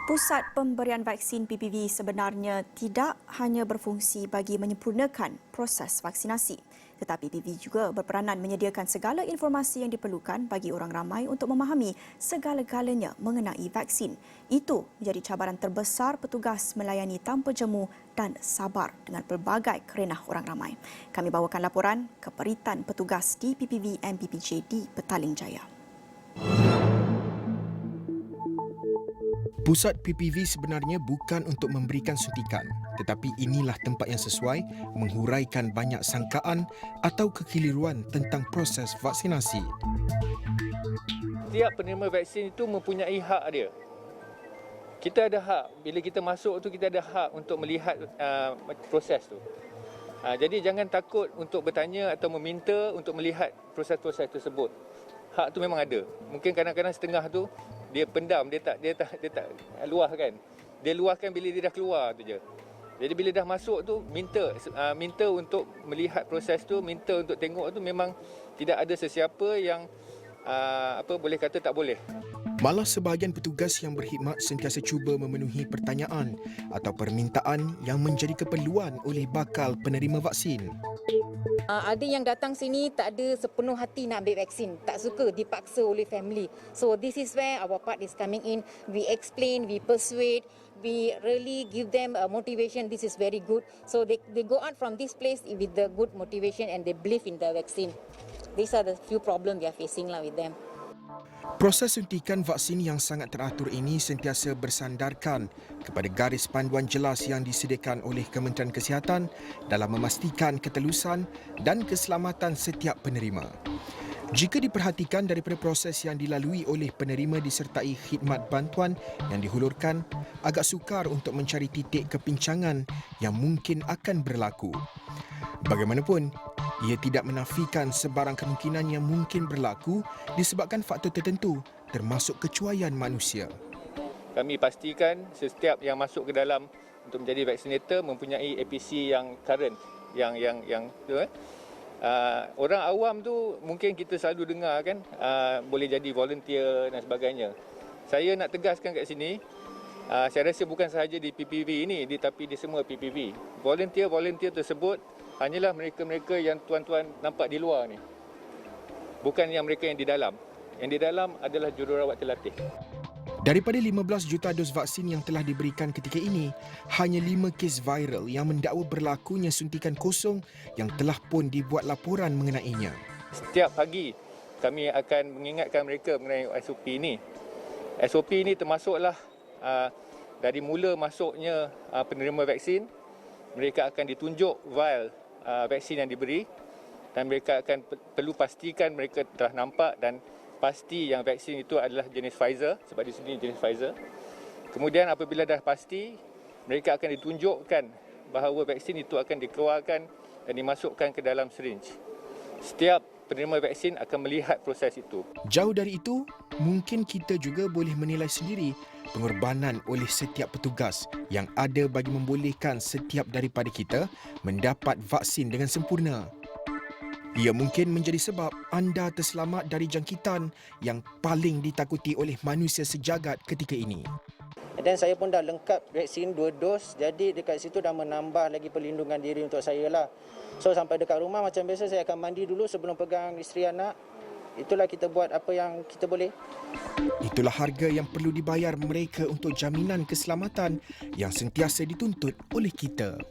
Pusat pemberian vaksin PPV sebenarnya tidak hanya berfungsi bagi menyempurnakan proses vaksinasi, tetapi PPV juga berperanan menyediakan segala informasi yang diperlukan bagi orang ramai untuk memahami segala-galanya mengenai vaksin. Itu menjadi cabaran terbesar petugas melayani tanpa jemu dan sabar dengan pelbagai kerenah orang ramai. Kami bawakan laporan keperitan petugas di PPV MPPJ di Petaling Jaya. Pusat PPV sebenarnya bukan untuk memberikan suntikan, tetapi inilah tempat yang sesuai menghuraikan banyak sangkaan atau kekeliruan tentang proses vaksinasi. Setiap penerima vaksin itu mempunyai hak dia. Kita ada hak, bila kita masuk tu kita ada hak untuk melihat proses tu. Jadi jangan takut untuk bertanya atau meminta untuk melihat proses-proses tersebut. Hak tu memang ada. Mungkin kadang-kadang setengah tu dia pendam, dia tak luahkan. Dia luahkan bila dia dah keluar tu je. Jadi bila dah masuk tu minta untuk melihat proses tu, minta untuk tengok tu, memang tidak ada sesiapa yang boleh kata tak boleh. Malah sebahagian petugas yang berkhidmat sentiasa cuba memenuhi pertanyaan atau permintaan yang menjadi keperluan oleh bakal penerima vaksin. Ada yang datang sini tak ada sepenuh hati nak ambil vaksin, tak suka, dipaksa oleh family. So this is where our part is coming in. We explain, we persuade, we really give them a motivation. This is very good. So they go out from this place with the good motivation and they believe in the vaccine. These are the few problems we are facing with them. Proses suntikan vaksin yang sangat teratur ini sentiasa bersandarkan kepada garis panduan jelas yang disediakan oleh Kementerian Kesihatan dalam memastikan ketelusan dan keselamatan setiap penerima. Jika diperhatikan daripada proses yang dilalui oleh penerima disertai khidmat bantuan yang dihulurkan, agak sukar untuk mencari titik kepincangan yang mungkin akan berlaku. Bagaimanapun, ia tidak menafikan sebarang kemungkinan yang mungkin berlaku disebabkan faktor tertentu termasuk kecuaian manusia. Kami pastikan setiap yang masuk ke dalam untuk menjadi vaksinator mempunyai APC yang current, yang orang awam tu mungkin kita selalu dengar kan, boleh jadi volunteer dan sebagainya. Saya nak tegaskan kat sini, saya rasa bukan sahaja di PPV ini, tapi di semua PPV. Volunteer tersebut hanyalah mereka-mereka yang tuan-tuan nampak di luar ni. Bukan yang mereka yang di dalam. Yang di dalam adalah jururawat terlatih. Daripada 15 juta dos vaksin yang telah diberikan ketika ini, hanya 5 kes viral yang mendakwa berlakunya suntikan kosong yang telah pun dibuat laporan mengenainya. Setiap pagi kami akan mengingatkan mereka mengenai SOP ini. SOP ini termasuklah dari mula masuknya penerima vaksin, mereka akan ditunjuk vial vaksin yang diberi dan mereka akan perlu pastikan mereka telah nampak dan pasti yang vaksin itu adalah jenis Pfizer, sebab di sini jenis Pfizer. Kemudian apabila dah pasti, mereka akan ditunjukkan bahawa vaksin itu akan dikeluarkan dan dimasukkan ke dalam syringe. Setiap penerima vaksin akan melihat proses itu. Jauh dari itu, mungkin kita juga boleh menilai sendiri pengorbanan oleh setiap petugas yang ada bagi membolehkan setiap daripada kita mendapat vaksin dengan sempurna. Ia mungkin menjadi sebab anda terselamat dari jangkitan yang paling ditakuti oleh manusia sejagat ketika ini. Dan saya pun dah lengkap vaksin 2 dos, jadi dekat situ dah menambah lagi perlindungan diri untuk saya lah. So sampai dekat rumah macam biasa saya akan mandi dulu sebelum pegang isteri anak. Itulah kita buat apa yang kita boleh. Itulah harga yang perlu dibayar mereka untuk jaminan keselamatan yang sentiasa dituntut oleh kita.